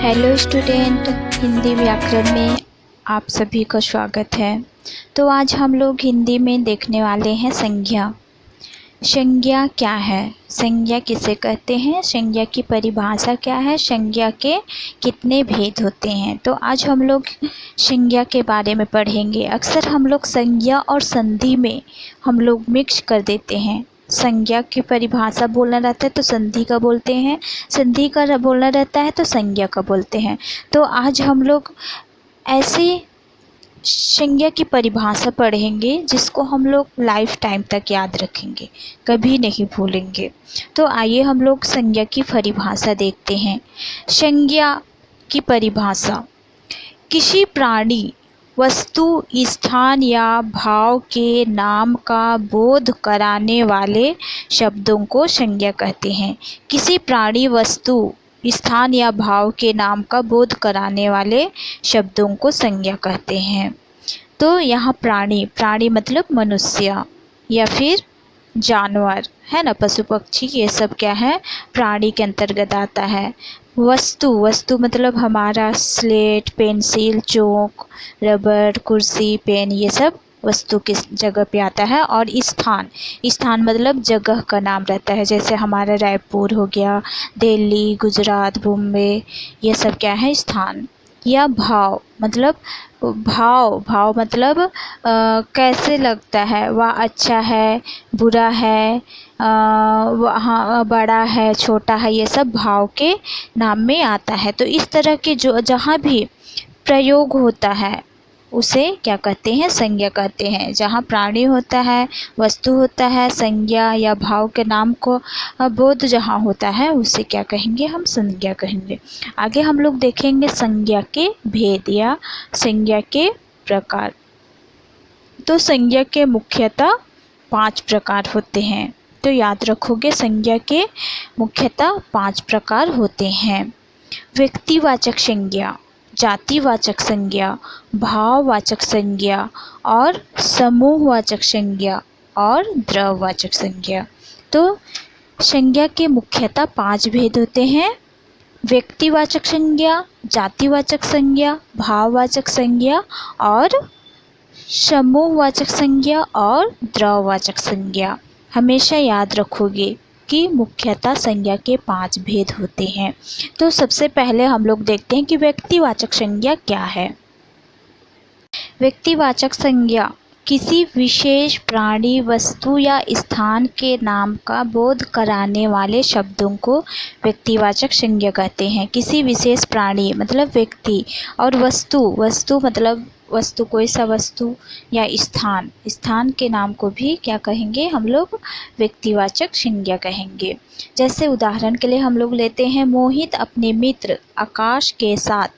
Hello student, Hindi व्याकरण में आप सभी का स्वागत है। तो आज हम लोग हिंदी में देखने वाले हैं संज्ञा। संज्ञा क्या है, संज्ञा किसे कहते हैं, संज्ञा की परिभाषा क्या है, संज्ञा के कितने भेद होते हैं। तो आज हम लोग संज्ञा के बारे में पढ़ेंगे। अक्सर हम लोग संज्ञा और संधि में हम लोग मिक्स कर देते हैं। संज्ञा की परिभाषा बोलना रहता है तो संधि का बोलते हैं, संधि का बोलना रहता है तो संज्ञा का बोलते हैं। तो आज हम लोग ऐसी संज्ञा की परिभाषा पढ़ेंगे जिसको हम लोग लाइफ टाइम तक याद रखेंगे, कभी नहीं भूलेंगे। तो आइए हम लोग संज्ञा की परिभाषा देखते हैं। संज्ञा की परिभाषा: किसी प्राणी, वस्तु, स्थान या भाव के नाम का बोध कराने वाले शब्दों को संज्ञा कहते हैं। किसी प्राणी, वस्तु, स्थान या भाव के नाम का बोध कराने वाले शब्दों को संज्ञा कहते हैं। तो यहाँ प्राणी, प्राणी मतलब मनुष्य या फिर जानवर है ना, पशु पक्षी, ये सब क्या है, प्राणी के अंतर्गत आता है। वस्तु, वस्तु मतलब हमारा स्लेट, पेंसिल, चौक, रबर, कुर्सी, पेन, ये सब वस्तु किस जगह पे आता है। और स्थान, स्थान मतलब जगह का नाम रहता है, जैसे हमारा रायपुर हो गया, दिल्ली, गुजरात, बॉम्बे, ये सब क्या है, स्थान। या भाव मतलब भाव, भाव मतलब कैसे लगता है, वह अच्छा है, बुरा है, वहाँ बड़ा है, छोटा है, ये सब भाव के नाम में आता है। तो इस तरह के जो जहाँ भी प्रयोग होता है उसे क्या कहते हैं, संज्ञा कहते हैं। जहाँ प्राणी होता है, वस्तु होता है, संज्ञा या भाव के नाम को बोध जहाँ होता है उसे क्या कहेंगे, हम संज्ञा कहेंगे। आगे हम लोग देखेंगे संज्ञा के भेद या संज्ञा के प्रकार। तो संज्ञा के मुख्यतः 5 प्रकार होते हैं। तो याद रखोगे, संज्ञा के मुख्यतः 5 प्रकार होते हैं। व्यक्तिवाचक संज्ञा, जातिवाचक संज्ञा, भाववाचक संज्ञा और समूहवाचक संज्ञा और द्रव्यवाचक संज्ञा। तो संज्ञा के मुख्यतः 5 भेद होते हैं: व्यक्तिवाचक संज्ञा, जातिवाचक संज्ञा, भाववाचक संज्ञा और समूहवाचक संज्ञा और द्रव्यवाचक संज्ञा। हमेशा याद रखोगे कि मुख्यतः संज्ञा के 5 भेद होते हैं। तो सबसे पहले हम लोग देखते हैं कि व्यक्तिवाचक संज्ञा क्या है। व्यक्तिवाचक संज्ञा किसी विशेष प्राणी, वस्तु या स्थान के नाम का बोध कराने वाले शब्दों को व्यक्तिवाचक संज्ञा कहते हैं। किसी विशेष प्राणी मतलब व्यक्ति, और वस्तु, वस्तु मतलब वस्तु, कोई सा वस्तु या स्थान, स्थान के नाम को भी क्या कहेंगे, हम लोग व्यक्तिवाचक संज्ञा कहेंगे। जैसे उदाहरण के लिए हम लोग लेते हैं, मोहित अपने मित्र आकाश के साथ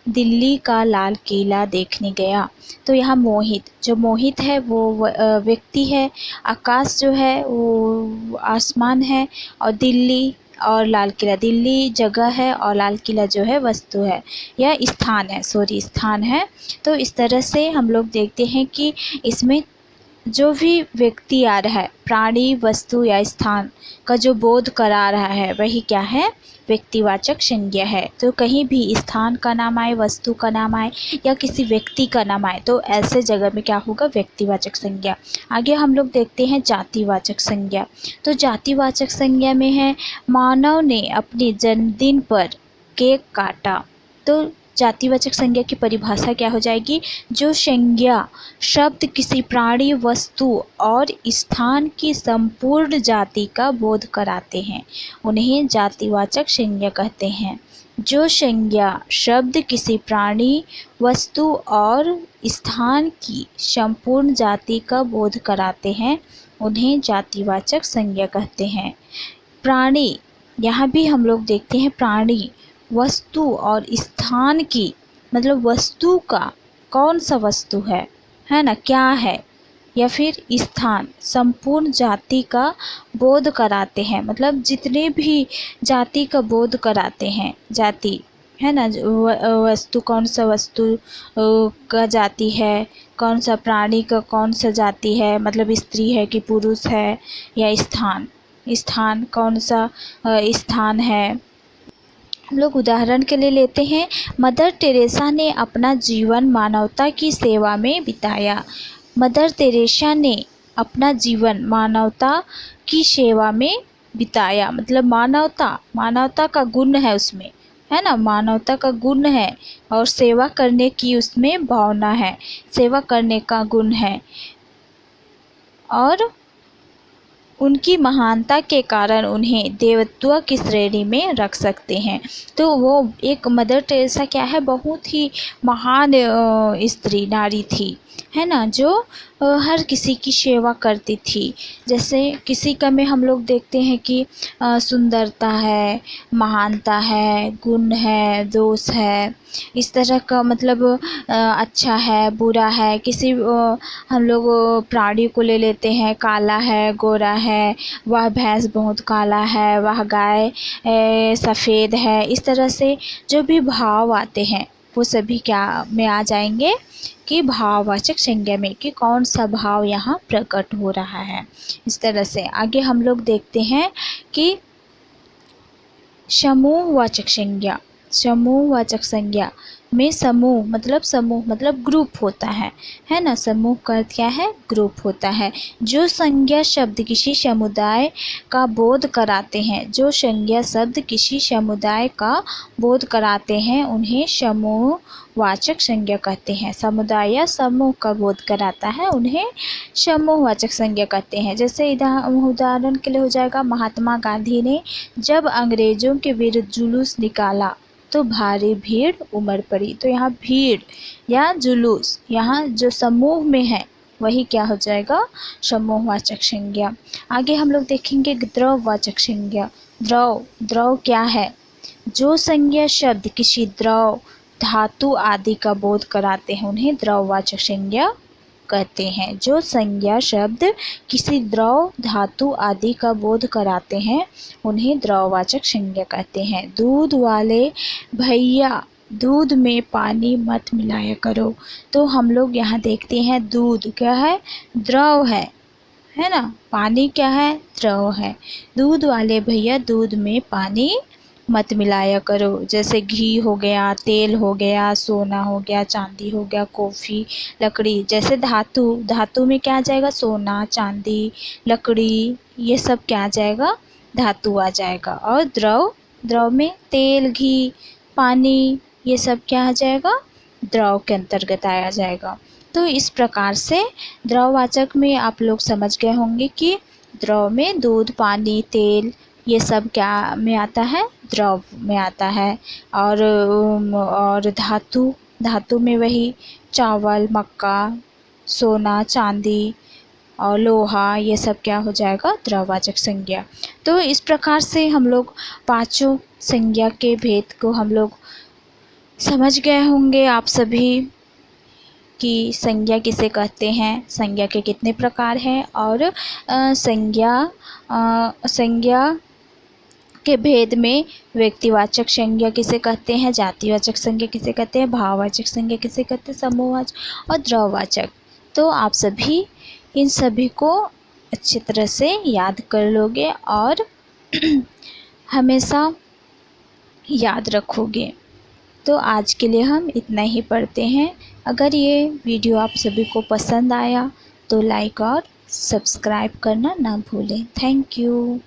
दिल्ली का लाल किला देखने गया। तो यहाँ मोहित, जो मोहित है वो व्यक्ति है, आकाश जो है वो आसमान है, और दिल्ली और लाल किला, दिल्ली जगह है और लाल किला जो है वस्तु है या स्थान है, स्थान है। तो इस तरह से हम लोग देखते हैं कि इसमें जो भी व्यक्ति आ रहा है, प्राणी, वस्तु या स्थान का जो बोध करा रहा है वही क्या है, व्यक्तिवाचक संज्ञा है। तो कहीं भी स्थान का नाम आए, वस्तु का नाम आए या किसी व्यक्ति का नाम आए तो ऐसे जगह में क्या होगा, व्यक्तिवाचक संज्ञा। आगे हम लोग देखते हैं जातिवाचक संज्ञा। तो जातिवाचक संज्ञा में है, मानव ने अपने जन्मदिन पर केक काटा। तो जातिवाचक संज्ञा की परिभाषा क्या हो जाएगी, जो संज्ञा शब्द किसी प्राणी, वस्तु और स्थान की संपूर्ण जाति का बोध कराते हैं उन्हें जातिवाचक संज्ञा कहते हैं। जो संज्ञा शब्द किसी प्राणी, वस्तु और स्थान की संपूर्ण जाति का बोध कराते हैं उन्हें जातिवाचक संज्ञा कहते हैं। प्राणी, यहाँ भी हम लोग देखते हैं प्राणी, वस्तु और स्थान की, मतलब वस्तु का कौन सा वस्तु है ना, क्या है, या फिर स्थान, संपूर्ण जाति का बोध कराते हैं, मतलब जितने भी जाति का बोध कराते हैं, जाति है ना, वस्तु कौन सा वस्तु का जाति है, कौन सा प्राणी का कौन सा जाति है, मतलब स्त्री है कि पुरुष है, या स्थान, स्थान कौन सा स्थान है, हम लोग उदाहरण के लिए लेते हैं, मदर टेरेसा ने अपना जीवन मानवता की सेवा में बिताया। मदर टेरेसा ने अपना जीवन मानवता की सेवा में बिताया, मतलब मानवता का गुण है उसमें, है ना, मानवता का गुण है और सेवा करने की उसमें भावना है, सेवा करने का गुण है और उनकी महानता के कारण उन्हें देवत्व की श्रेणी में रख सकते हैं। तो वो एक मदर टेरेसा क्या है, बहुत ही महान स्त्री नारी थी, है ना, जो हर किसी की सेवा करती थी। जैसे किसी का में हम लोग देखते हैं कि सुंदरता है, महानता है, गुण है, दोष है, इस तरह का, मतलब अच्छा है, बुरा है। किसी हम लोग प्राणी को ले लेते हैं, काला है, गोरा है, वह भैंस बहुत काला है, वह गाय सफ़ेद है। इस तरह से जो भी भाव आते हैं वो सभी क्या में आ जाएंगे कि भाववाचक संज्ञा में, कि कौन सा भाव यहाँ प्रकट हो रहा है। इस तरह से आगे हम लोग देखते हैं कि समूहवाचक संज्ञा। समूहवाचक संज्ञा में समूह मतलब ग्रुप होता है ना। समूह का अर्थ क्या है, ग्रुप होता है। जो संज्ञा शब्द किसी समुदाय का बोध कराते हैं, जो संज्ञा शब्द किसी समुदाय का बोध कराते हैं उन्हें समूहवाचक संज्ञा कहते हैं। समुदाय या समूह का बोध कराता है उन्हें समूहवाचक संज्ञा कहते हैं। जैसे उदाहरण के लिए हो जाएगा, महात्मा गांधी ने जब अंग्रेजों के विरुद्ध जुलूस निकाला तो भारी भीड़ उमड़ पड़ी। तो यहाँ भीड़ या जुलूस, यहाँ जो समूह में है वही क्या हो जाएगा, समूहवाचक संज्ञा। आगे हम लोग देखेंगे द्रववाचक संज्ञा। द्रव क्या है, जो संज्ञा शब्द किसी द्रव, धातु आदि का बोध कराते हैं उन्हें द्रववाचक संज्ञा कहते हैं। जो संज्ञा शब्द किसी द्रव, धातु आदि का बोध कराते हैं उन्हें द्रववाचक संज्ञा कहते हैं। दूध वाले भैया दूध में पानी मत मिलाया करो। तो हम लोग यहाँ देखते हैं दूध क्या है, द्रव है ना, पानी क्या है, द्रव है। दूध वाले भैया दूध में पानी मत मिलाया करो। जैसे घी हो गया, तेल हो गया, सोना हो गया, चांदी हो गया, कॉफ़ी, लकड़ी। जैसे धातु में क्या आ जाएगा, सोना, चांदी, लकड़ी, ये सब क्या आ जाएगा, धातु आ जाएगा। और द्रव में तेल, घी, पानी, ये सब क्या आ जाएगा, द्रव के अंतर्गत आया जाएगा। तो इस प्रकार से द्रववाचक में आप लोग समझ गए होंगे कि द्रव में दूध, पानी, तेल, ये सब क्या में आता है, द्रव में आता है। और धातु में वही चावल, मक्का, सोना, चांदी और लोहा, ये सब क्या हो जाएगा, द्रववाचक संज्ञा। तो इस प्रकार से हम लोग पांचों संज्ञा के भेद को हम लोग समझ गए होंगे आप सभी कि संज्ञा किसे कहते हैं, संज्ञा के कितने प्रकार हैं और संज्ञा के भेद में व्यक्तिवाचक संज्ञा किसे कहते हैं, जातिवाचक संज्ञा किसे कहते हैं, भाववाचक संज्ञा किसे कहते हैं, समूहवाचक और द्रववाचक। तो आप सभी इन सभी को अच्छी तरह से याद कर लोगे और हमेशा याद रखोगे। तो आज के लिए हम इतना ही पढ़ते हैं। अगर ये वीडियो आप सभी को पसंद आया तो लाइक और सब्सक्राइब करना ना भूलें। Thank you.